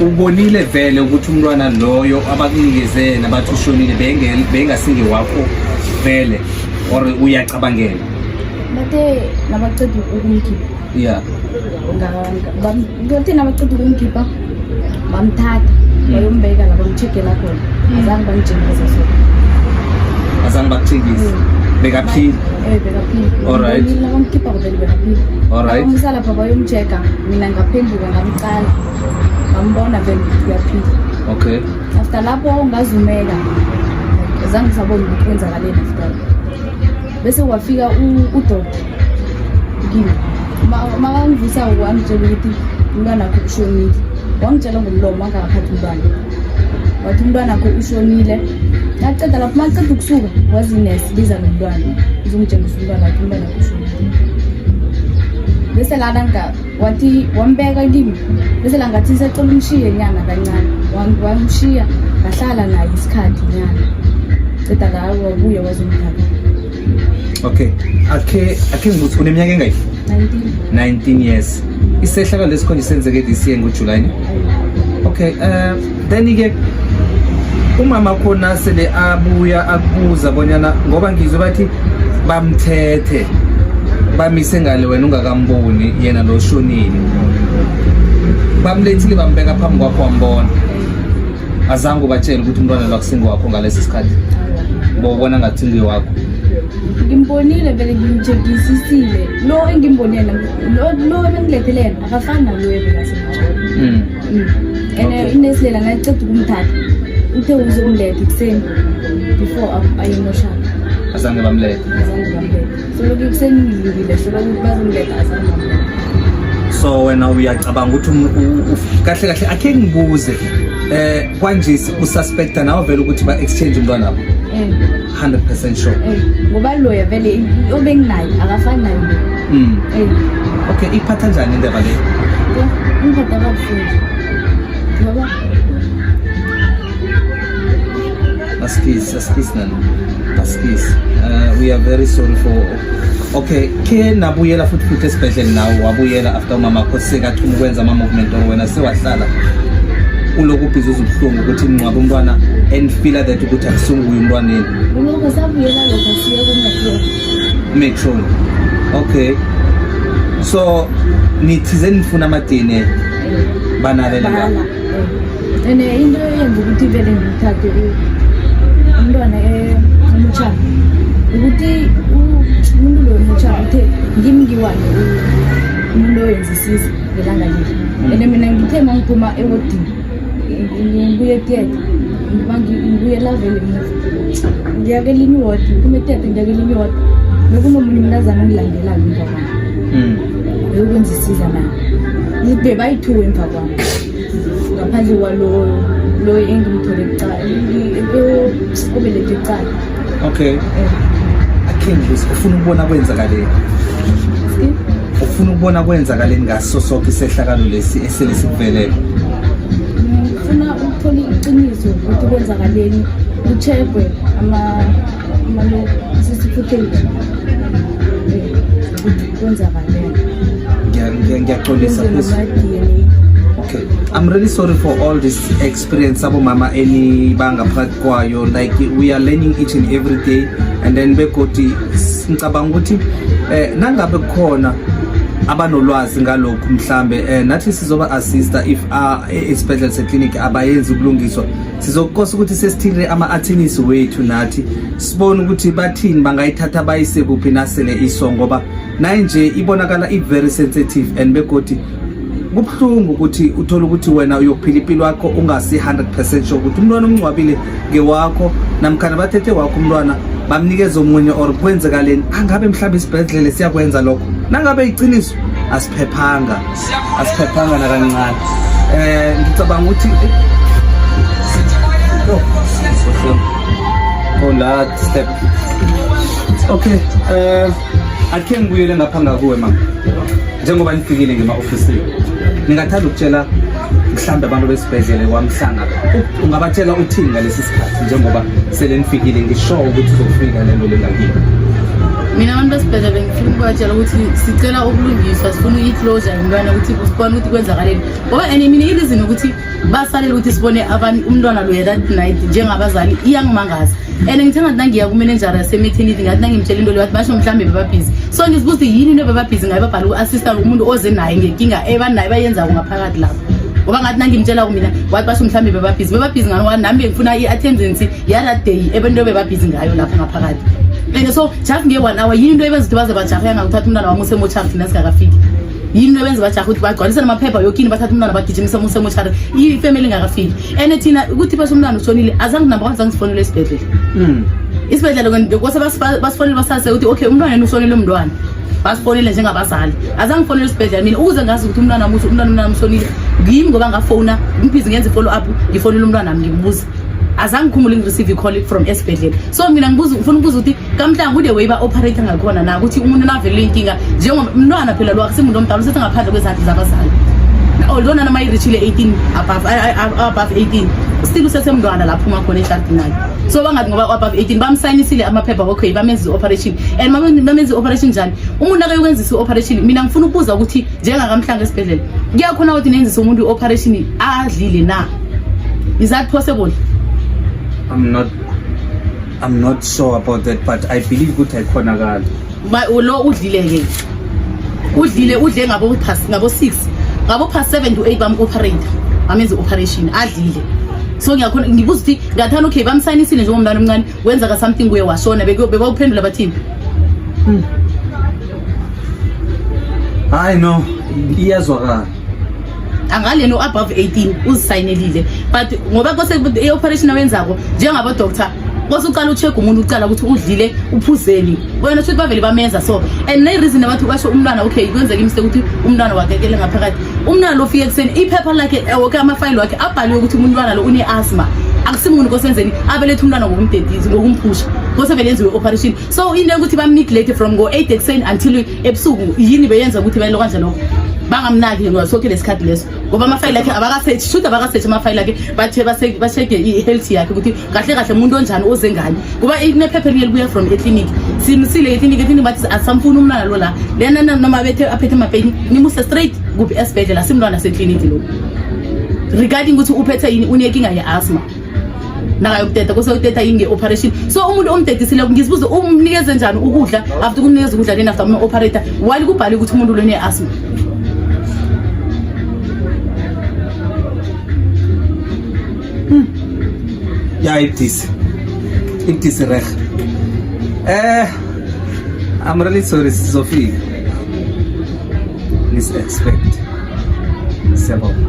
ubonile vele ukuthi umntwana loyo abakunikeze nabathi ushonile bengasinge wakho vele or uyacabangela bathe nabaqeda ukumkhipha yeah bathe nabaqeda ukumkhipha bamthatha bayombeka la bamcheckela khona azange bangitshengisa so azange bakuthengisa bekaphila bekaphila alright la bamkhipha vele bekaphila alright umsala pha bayomchecka mina ngaphenduka ngamqala bambona vele uyaphila okay after lapho ngazumeka azange sabona ukuthi kwenzakaleni after bese wafika uDoktor kimi makangivisa wangitshela ukuthi umntwana wakho ushonile wangitshela ngomlomo angakaphathi umntwana wathi umntwana wakho ushonile ngaceda lapho maqeda ukusuka wazi nesi biza nomntwana uzongitshengisa umntwana wakho ushonile bese lana wathi wambeka kimi bese la ngathi secela umshiye nyana kancane wamshiya ngahlala naye isikhathi nyana ceda la wabuye wazomthatha. Okay, akhe ngibuthi uneminyaka engaki? 19 years. Isehlakalo lesikhonje senzeke this year ngoJuly ne? Okay, then ke umama khona sele abuya akubuza bonyana ngoba ngizwe bathi bamthethe bamise ngale wena ungakamboni yena lo shonile. Bamlethile bambeka phambi kwakho wambona. Azange ubatshela ukuthi umntwana lo akusingi wakho ngalesi sikhathi. Bobona ngathi ngi wakho. Ngimbonile vele ngimtshekisisile lo engimbonela lo ebengilethele akafani nalo ebekasemncane ene inesilela ngaceda ukumthatha uthe uzomletha kuseni before ayimoshana azange bamlethe so lokhu kuseni ngilindile so lokhu bazomletha azange bamletha so wena uyacabanga ukuthi kahle kahle akhe ngibuze kwanje ususpecta nawe vele ukuthi ba exchange umntwana wakho 100% sure ngoba loya vele obenginayo akafani nayo okay iphatha njani indaba le ngiphatha kabuhlungu ngoba askis nani we are very sorry for okay ke nabuyela futhi esibhedlela nawo wabuyela after umama akho sekathuma ukwenza ama movement or wena sewahlala uloku bhizuza ubuhlungu ukuthi ingcwaba umntwana and feel that ukuthi akusunguye umntwaneni lokho sabuyela lokho siye ku metro okay so nithize nifuna amadini banalela la ene into yenza ukuthi vele ngithathe umntwana emutsha ukuthi umuntu lo emutsha uthe ngimi ngiwane umuntu oyenzisisa ngelanga leli ene mina ngithe mangiphuma ewodini ngibuye theater ngibuye la vele ngiyake linye wodi kume theater ngiyake linye wodi nokunomunye umntazana ongilandelayo emva kwami yokwenzisiza nayo nibe bayithuwe emva kwami ngaphandle kwalo engimthole kuqala obelethe kuqala okay akhe ngibuze ufuna ukubona kwenzakaleni ufuna ukubona kwenzakaleni ngaso sonke isehlakalo lesi esele sikuvelele ngifuna ukuthola iqiniso ukuthi kwenzakaleni ucheckwe amalo sisifuthelwe kwenzakaleni ngiyaxolisa okay I'm really sorry for all this experience abo mama bangaphathi kwayo like we are learning each and every day and then begodi ngicabanga ukuthi nangabe khona abanolwazi ngalokho mhlambe nathi sizoba assista if esibhedlela seclinic abayenzi ukulungiswa sizokukosa ukuthi sesithile ama-attorneys wethu nathi sibone ukuthi bathini bangayithatha bayise kuphi nasele iso ngoba naye nje ibonakala very sensitive and begodi kubhlungu ukuthi uthola ukuthi wena uyophila impilo yakho ungasi 100% sure ukuthi umntwana umncwabile ngewakho namkhana bathethe wakho umntwana bamnikeza omunye or kwenzekaleni angabe mhlawumbe isibhedlela siyakwenza lokho nangabe iqiniso asiphephanga nakancane ngicabanga ukuthi that step okay akhe ngibuyele ngapha ngakuwe mama njengoba nifikile ngema-ofisini ningathanda ukutshela mhlawumbe abantu besibhedlela kwamhlanga ungabatshela uthini ngalesi sikhathi njengoba sele nifikile ngisho ukuthi uzofika lento lengakini mina abantu besibhedlela ngifuna ukubatshela ukuthi sicela ukulungiswa sifuna i-closure umntwana ukuthi usibone ukuthi kwenzakaleni ngoba and mina ireason ukuthi basalele ukuthi sibone umntwana lo that night njengabazali iyangimangaza and ngithe ngathi nangiya kumanejara yase-maternity ngathi nangimtshela into le bathi basho mhlawumbe bebabhizi so ngizibuza ukuthi yini into bebabhizi ngayo babhala uku-assista umuntu oze naye ngenkinga ebanayo bayenzako ngaphakathi lapho ngoba ngathi nangimtshela mina wathi basho mhlawumbe bebabhizi ngani nami bengifuna i-attendance yala day ebento bebabhizi ngayo lapho ngaphakathi and so just nge-1 hour yini into ebenza ukuthi baze bajahe ngakuthatha umntwana wami usemochari thina singakafiki yini into ebenza bajahe ukuthi bagcwalise namaphepha yokini bathatha umntwana bagijimisa usemochari ifamily ingakafiki and thina ukuthi basho umntwana ushonile azange number 1 zange sifonele esibhedlela isibhedlela kwase basifonele basase ukuthi okay umntwana yena ushonile umntwana basifonele njengabazali azange ngifonele esibhedlela mina ukuze ngazi ukuthi umntwana ushonile ngimi ngoba ngafona ngiphize ngenze follow up ngifonele umntwana nami ngibuza azange ngikhumule ngireceive i-call from esibhedlela so mina ngifuna ukubuza ukuthi kamhlanga kude way ba-operator ngakhona na ukuthi umuntu navele inkinga njengoba umntwana phela lo akusimuntu omdala usethe ngaphandle kwezandla zabazali although nanoma i-reachile 18 above 18 still usesemntwana lapho uma khona eshadini nayo so bangathi ngoba above 18 bamsayinisile amaphepha okay bamenza i-operation and bamenza i-operation njani umuntu akayokwenzisa i-operation mina ngifuna ukubuza ukuthi njengakamhlanga esibhedlela kuyakhona ukuthi nenzisa umuntu i-operation adlile na is that possible? I'm not sure about that, but I believe ukuthi ayikhonakala lo udlile udle ngabo 6 ngabo past 7 to 8 bam-operator bamenza i-operation adlile so ngiyakhona ngibuza ukuthi ngathana okay bamsayinisile njengomntwana omncane wenzaka something kuye washona bebawuphendula bathini hayi no iyazwakala angaleno above 18 uzisayinelile but ngoba kose i-operation awenzako njengabodoctor kose uqala ucheck umuntu uqala ukuthi udlile uphuzeni wena futhi bavele bamenza so and ne-reason abathi basho umntwana okay kwenzeka imistake ukuthi umntwana wakekele ngaphakathi umntwana lo ufike ekuseni iphepha lakhe okay amafayili wakhe abhaliwe ukuthi umntwana lo une-asthma akusimuntu kosenzeni abelethe umntwana ngokumdedisi ngokumphusha kose vele yenziwe operation so into yokuthi bamneglect from ngo-8 ekuseni until ebusuku yini beyenza ukuthi bayelo kanje lokho bangamnaki ngasoke lesikhathi leso ngoba amafayili akhe abakasethi shoot abakasethi amafayili akhe bathe basheke i-health yakhe ukuthi kahle kahle umuntu onjani oze ngani ngoba inephepha elibuya from eclinic simisile eclinic bathi asamfuna umntwana lo la lena noma aphethe amapeni nimuse straight kuphi esibhedlela simntwana seclinic lo regarding ukuthi uphethe yini unenkinga ye-asthma nakayokuteta kose uteta inge-operation so umuntu omdedisile ngizibuze umnikeze njani ukudla after kumnikeza ukudla then after uma-operator wali kubhale ukuthi umuntu lo ne-asthma yeah it is reg I'm really sorry Sophie please expect several